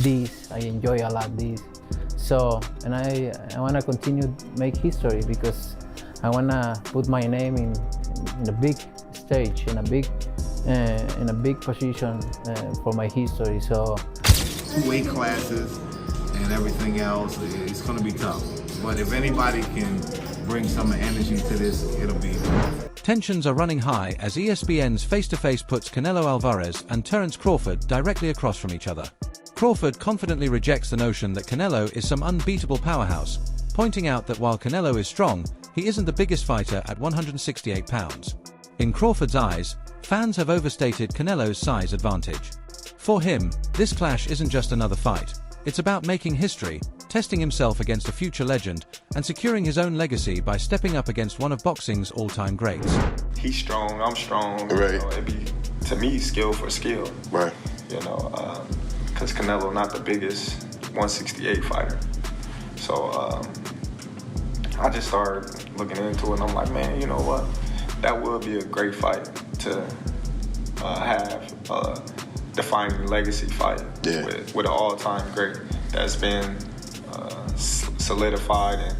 this. I enjoy a lot this. So, and I want to continue make history because I want to put my name in a big stage, in a big position for my history. So, weight classes and everything else, it's going to be tough. But if anybody can bring some energy to this, it'll be. Tensions are running high as ESPN's face-to-face puts Canelo Alvarez and Terence Crawford directly across from each other. Crawford confidently rejects the notion that Canelo is some unbeatable powerhouse, pointing out that while Canelo is strong, he isn't the biggest fighter at 168 pounds. In Crawford's eyes, fans have overstated Canelo's size advantage. For him, this clash isn't just another fight. It's about making history, testing himself against a future legend, and securing his own legacy by stepping up against one of boxing's all-time greats. He's strong, I'm strong. Right. You know, it'd be, to me, skill for skill. Right. You know, because Canelo not the biggest 168 fighter. So I just started looking into it, and I'm like, man, you know what? That would be a great fight to have a defining legacy fight with an all-time great that's been solidified and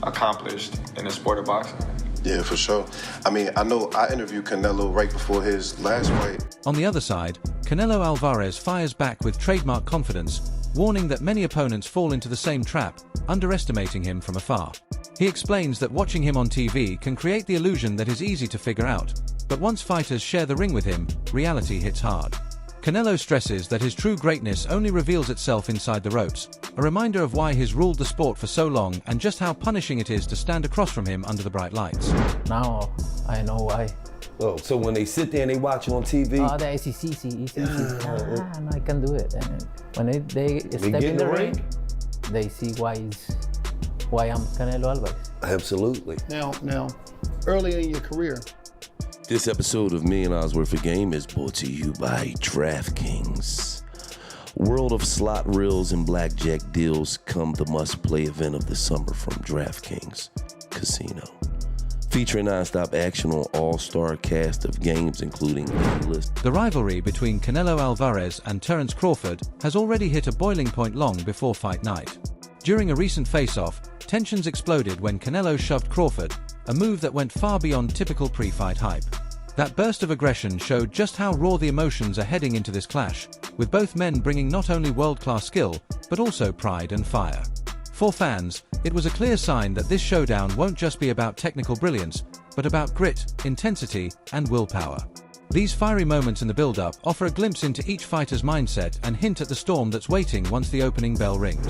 accomplished in the sport of boxing. Yeah, for sure. I mean, I know I interviewed Canelo right before his last fight. On the other side, Canelo Alvarez fires back with trademark confidence, warning that many opponents fall into the same trap, underestimating him from afar. He explains that watching him on TV can create the illusion that is easy to figure out, but once fighters share the ring with him, reality hits hard. Canelo stresses that his true greatness only reveals itself inside the ropes, a reminder of why he's ruled the sport for so long and just how punishing it is to stand across from him under the bright lights. now I know why. Oh, so when they sit there and they watch you on TV, It's easy. No, I can do it. And when they step get in the ring, they see why I'm Canelo Alvarez. absolutely. Now, early in your career, This episode of Me and Osworth a Game is brought to you by DraftKings. World of slot reels and blackjack deals, come the must-play event of the summer from DraftKings Casino. Featuring non-stop action on all-star cast of games, including A-list. The rivalry between Canelo Alvarez and Terence Crawford has already hit a boiling point long before fight night. During a recent face-off, tensions exploded when Canelo shoved Crawford, a move that went far beyond typical pre-fight hype. That burst of aggression showed just how raw the emotions are heading into this clash, with both men bringing not only world-class skill, but also pride and fire. For fans, it was a clear sign that this showdown won't just be about technical brilliance, but about grit, intensity, and willpower. These fiery moments in the build-up offer a glimpse into each fighter's mindset and hint at the storm that's waiting once the opening bell rings.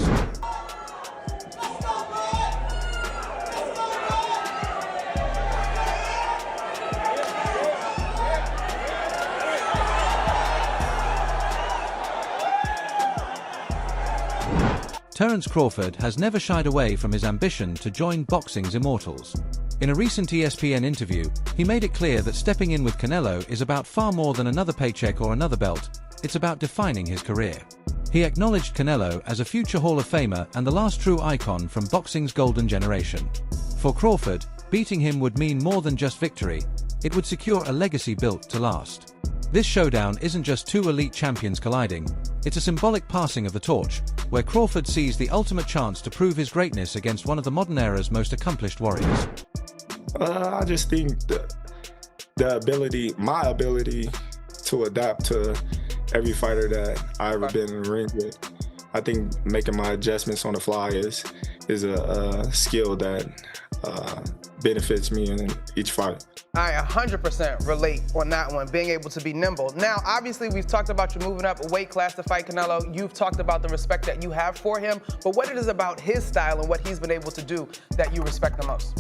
Terence Crawford has never shied away from his ambition to join boxing's immortals. In a recent ESPN interview, he made it clear that stepping in with Canelo is about far more than another paycheck or another belt. It's about defining his career. He acknowledged Canelo as a future Hall of Famer and the last true icon from boxing's golden generation. For Crawford, beating him would mean more than just victory. It would secure a legacy built to last. This showdown isn't just two elite champions colliding, it's a symbolic passing of the torch, where Crawford sees the ultimate chance to prove his greatness against one of the modern era's most accomplished warriors. I just think my ability to adapt to every fighter that I've ever been in the ring with, I think making my adjustments on the fly is a skill that benefits me in each fight. I 100% relate on that one, being able to be nimble. Now, obviously, we've talked about you moving up a weight class to fight Canelo. You've talked about the respect that you have for him, but what it is about his style and what he's been able to do that you respect the most?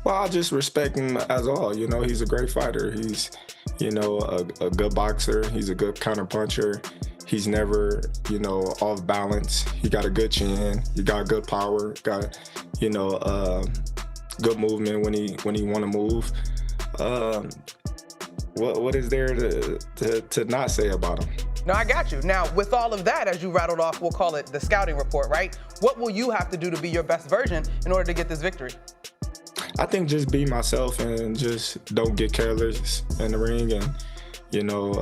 Well, I just respect him as all. You know, he's a great fighter. He's, you know, a good boxer. He's a good counter puncher. He's never, you know, off balance. He got a good chin. He got good power. Got, you know, good movement when he want to move. What is there to not say about him? No, I got you. Now, with all of that, as you rattled off, we'll call it the scouting report, right? What will you have to do to be your best version in order to get this victory? I think just be myself and just don't get careless in the ring and, you know,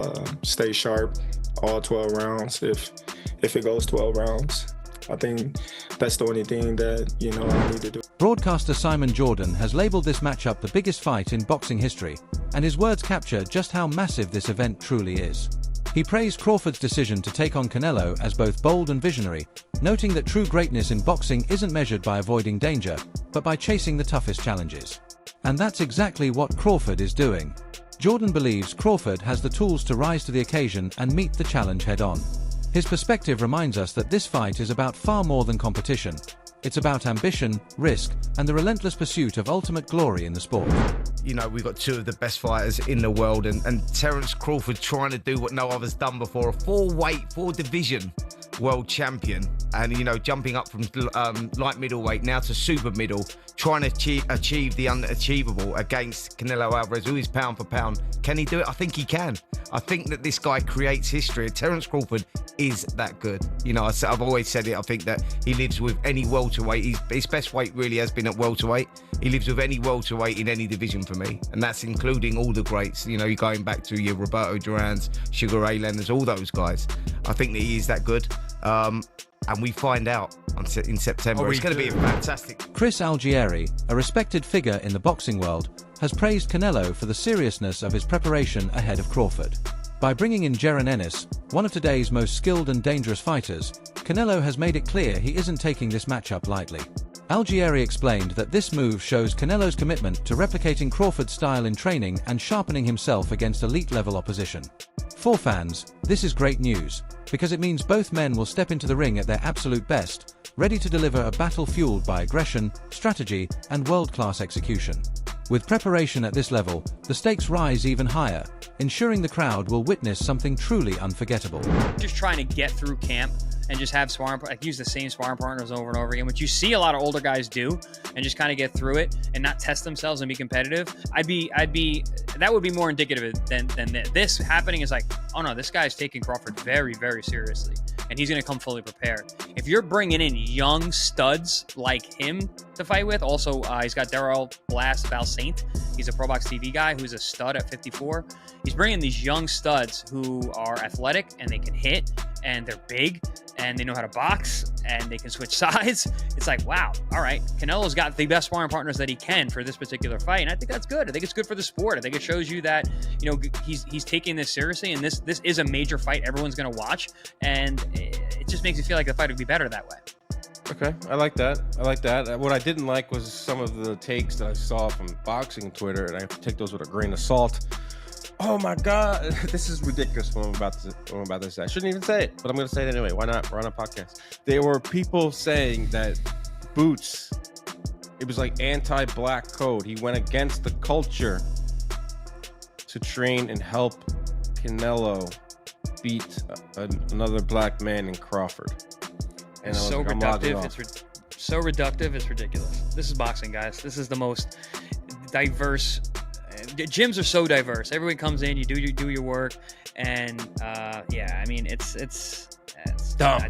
stay sharp all 12 rounds if it goes 12 rounds. I think that's the only thing that, I need to do. Broadcaster Simon Jordan has labeled this matchup the biggest fight in boxing history, and his words capture just how massive this event truly is. He praised Crawford's decision to take on Canelo as both bold and visionary, noting that true greatness in boxing isn't measured by avoiding danger, but by chasing the toughest challenges. And that's exactly what Crawford is doing. Jordan believes Crawford has the tools to rise to the occasion and meet the challenge head-on. His perspective reminds us that this fight is about far more than competition. It's about ambition, risk, and the relentless pursuit of ultimate glory in the sport. We've got two of the best fighters in the world, and Terence Crawford trying to do what no other's done before, a four division world champion, and jumping up from light middleweight now to super middle, trying to achieve the unachievable against Canelo Alvarez, who is pound for pound. Can he do it? I think he can. I think that this guy creates history. Terence Crawford is that good. I've always said it. I think that he lives with any welterweight. His best weight really has been at welterweight. He lives with any welterweight in any division for me, and that's including all the greats. You're going back to your Roberto Durans, Sugar Ray Leonards, all those guys. I think that he is that good. And we find out in September. It's going to be a fantastic. Chris Algieri, a respected figure in the boxing world, has praised Canelo for the seriousness of his preparation ahead of Crawford. By bringing in Jaron Ennis, one of today's most skilled and dangerous fighters, Canelo has made it clear he isn't taking this matchup lightly. Algieri explained that this move shows Canelo's commitment to replicating Crawford's style in training and sharpening himself against elite-level opposition. For fans, this is great news, because it means both men will step into the ring at their absolute best, ready to deliver a battle fueled by aggression, strategy, and world-class execution. With preparation at this level, the stakes rise even higher, ensuring the crowd will witness something truly unforgettable. Just trying to get through camp and just have use the same sparring partners over and over again, which you see a lot of older guys do, and just kind of get through it and not test themselves and be competitive. That would be more indicative than this happening is like, oh no, this guy's taking Crawford very, very seriously, and he's going to come fully prepared. If you're bringing in young studs like him to fight with, also he's got Darrell Blast Valsaint. He's a Pro Box TV guy who's a stud at 54. He's bringing these young studs who are athletic and they can hit and they're big and they know how to box and they can switch sides. It's like, wow, all right, Canelo's got the best sparring partners that he can for this particular fight, and I think that's good. I think it's good for the sport. I think it shows you that he's taking this seriously, and this is a major fight everyone's going to watch, and it just makes me feel like the fight would be better that way. Okay, I like that. What I didn't like was some of the takes that I saw from boxing Twitter, and I have to take those with a grain of salt. Oh my God, this is ridiculous what I'm about to say. I shouldn't even say it, but I'm going to say it anyway. Why not? We're on a podcast. There were people saying that Boots, it was like anti-black code. He went against the culture to train and help Canelo beat another black man in Crawford. And it's so reductive. It's so reductive. It's ridiculous. This is boxing, guys. This is the most diverse. Gyms are so diverse. Everyone comes in, you do your work, and it's dumb.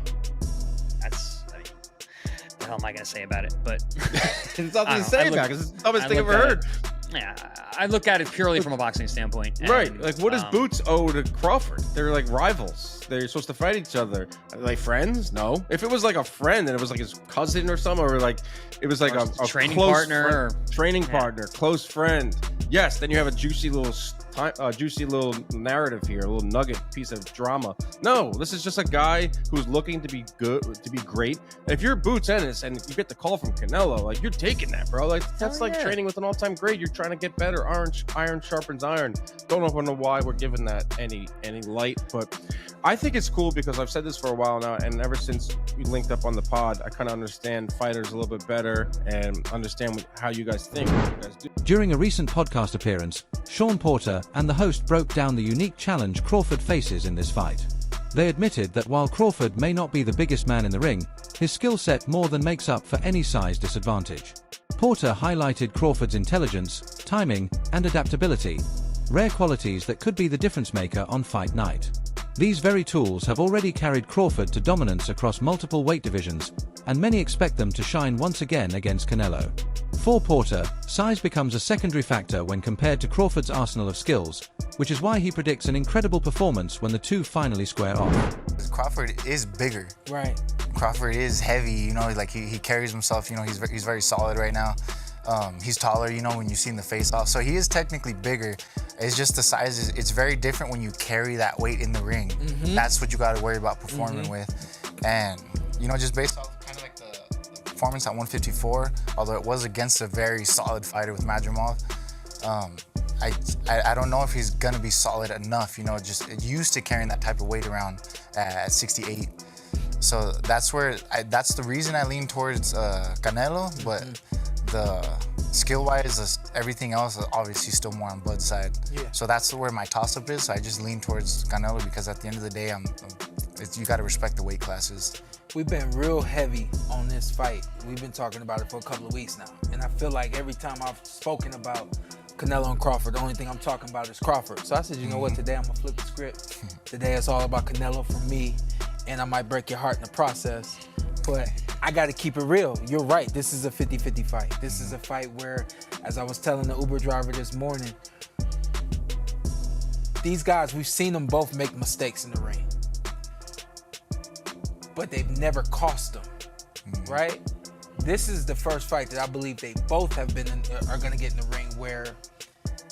The hell am I gonna say about it? But it's nothing to say about it because it's the dumbest thing I've ever heard. Yeah, I look at it purely from a boxing standpoint. Right. Like, what does Boots owe to Crawford? They're like rivals. They're supposed to fight each other. Are they friends? No. If it was like a friend and it was like his cousin or something, or like it was like a training close partner, partner, close friend. Yes, then you have a juicy little narrative here, a little nugget piece of drama. No, this is just a guy who's looking to be good, to be great. And if you're Boots Ennis and you get the call from Canelo, like, you're taking that, bro. Like, that's training with an all-time great. You're trying to get better. Iron sharpens iron. Don't know why we're giving that any light, but I think it's cool because I've said this for a while now, and ever since we linked up on the pod, I kind of understand fighters a little bit better and understand how you guys think. What you guys do. During a recent podcast appearance, Shawn Porter and the host broke down the unique challenge Crawford faces in this fight. They admitted that while Crawford may not be the biggest man in the ring, his skill set more than makes up for any size disadvantage. Porter highlighted Crawford's intelligence, timing, and adaptability, rare qualities that could be the difference maker on fight night. These very tools have already carried Crawford to dominance across multiple weight divisions, and many expect them to shine once again against Canelo. For Porter, size becomes a secondary factor when compared to Crawford's arsenal of skills, which is why he predicts an incredible performance when the two finally square off. Crawford is bigger. Right. Crawford is heavy, you know, like he carries himself, you know, he's very solid right now. He's taller, you know, when you see him the face off. So he is technically bigger. It's just the size it's very different when you carry that weight in the ring. Mm-hmm. That's what you got to worry about performing with. And, you know, just based off kind of like the performance at 154, although it was against a very solid fighter with Madrimov, I don't know if he's gonna be solid enough, you know, just used to carrying that type of weight around at 68. So that's the reason I lean towards Canelo, but the skill-wise, everything else is obviously still more on Bud's side. Yeah. So that's where my toss-up is. So I just lean towards Canelo because at the end of the day, you got to respect the weight classes. We've been real heavy on this fight. We've been talking about it for a couple of weeks now. And I feel like every time I've spoken about Canelo and Crawford, the only thing I'm talking about is Crawford. So I said, you know what, today I'm gonna flip the script. Today it's all about Canelo for me, and I might break your heart in the process. But I gotta keep it real. You're right, this is a 50-50 fight. This is a fight where, as I was telling the Uber driver this morning, these guys, we've seen them both make mistakes in the ring. But they've never cost them, right? This is the first fight that I believe they both are gonna get in the ring where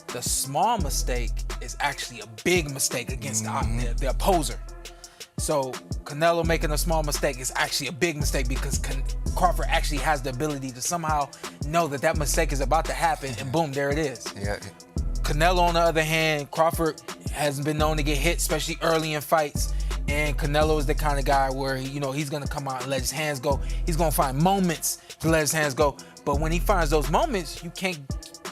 the small mistake is actually a big mistake against the opposer. So Canelo making a small mistake is actually a big mistake because Crawford actually has the ability to somehow know that that mistake is about to happen, and boom, there it is. Yeah. Canelo, on the other hand, Crawford hasn't been known to get hit, especially early in fights. And Canelo is the kind of guy where, you know, he's gonna come out and let his hands go. He's gonna find moments to let his hands go. But when he finds those moments, you can't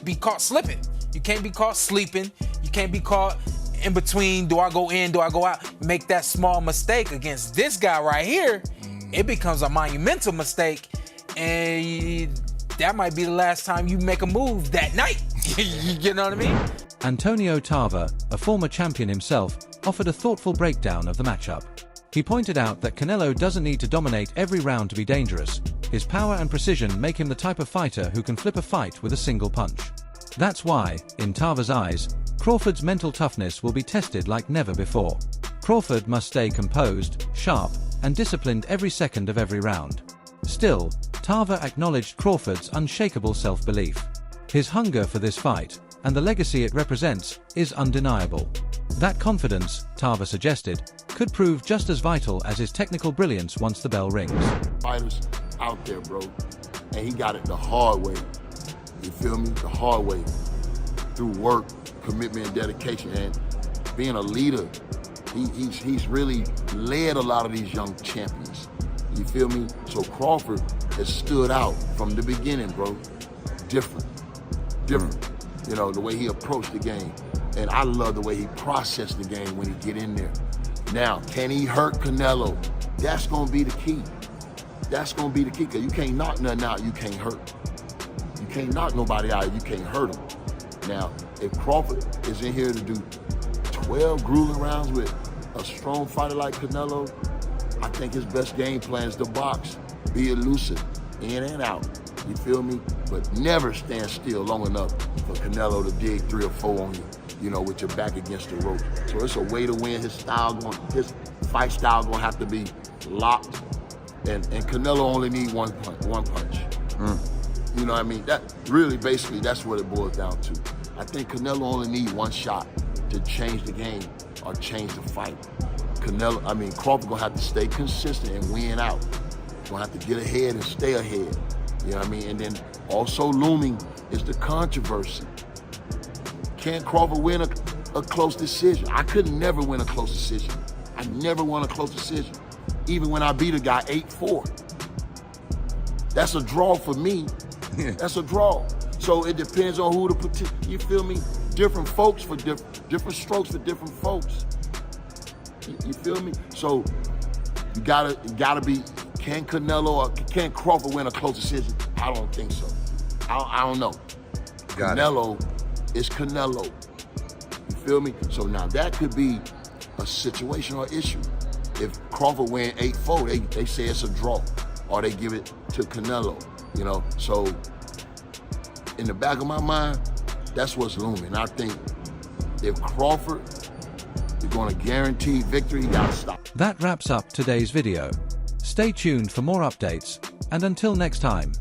be caught slipping. You can't be caught sleeping. You can't be caught in between, do I go in, do I go out? Make that small mistake against this guy right here, it becomes a monumental mistake. And that might be the last time you make a move that night. You know what I mean? Antonio Tarver, a former champion himself, offered a thoughtful breakdown of the matchup. He pointed out that Canelo doesn't need to dominate every round to be dangerous. His power and precision make him the type of fighter who can flip a fight with a single punch. That's why, in Tarver's eyes, Crawford's mental toughness will be tested like never before. Crawford must stay composed, sharp, and disciplined every second of every round. Still, Tarver acknowledged Crawford's unshakable self-belief. His hunger for this fight, and the legacy it represents, is undeniable. That confidence, Tarver suggested, could prove just as vital as his technical brilliance once the bell rings. Fighters out there, bro, and he got it the hard way. You feel me? The hard way. Through work, commitment, and dedication, and being a leader. He's really led a lot of these young champions. You feel me? So Crawford has stood out from the beginning, bro. Different. You know, the way he approached the game. And I love the way he processed the game when he get in there. Now, can he hurt Canelo? That's gonna be the key. That's gonna be the key, because you can't knock nothing out you can't hurt. You can't knock nobody out, you can't hurt him. Now, if Crawford is in here to do 12 grueling rounds with a strong fighter like Canelo, I think his best game plan is to box, be elusive, in and out. You feel me? But never stand still long enough for Canelo to dig 3 or 4 on you, you know, with your back against the rope. So it's a way to win. His fight style gonna have to be locked, and Canelo only need one punch. You know what I mean? That really, basically, that's what it boils down to. I think Canelo only need one shot to change the game or change the fight. Crawford gonna have to stay consistent and win out. Gonna have to get ahead and stay ahead. You know what I mean? And then also looming is the controversy. Can Crawford win a close decision? I could never win a close decision. I never won a close decision. Even when I beat a guy 8-4. That's a draw for me. That's a draw. So it depends on who you feel me? Different folks for different strokes for different folks. You feel me? So you gotta be, can Canelo or can Crawford win a close decision? I don't think so. I don't know. Canelo is Canelo. You feel me? So now that could be a situation or issue. If Crawford win 8-4, they say it's a draw, or they give it to Canelo. You know, so in the back of my mind, that's what's looming. I think if Crawford is going to guarantee victory, he got to stop. That wraps up today's video. Stay tuned for more updates, and until next time.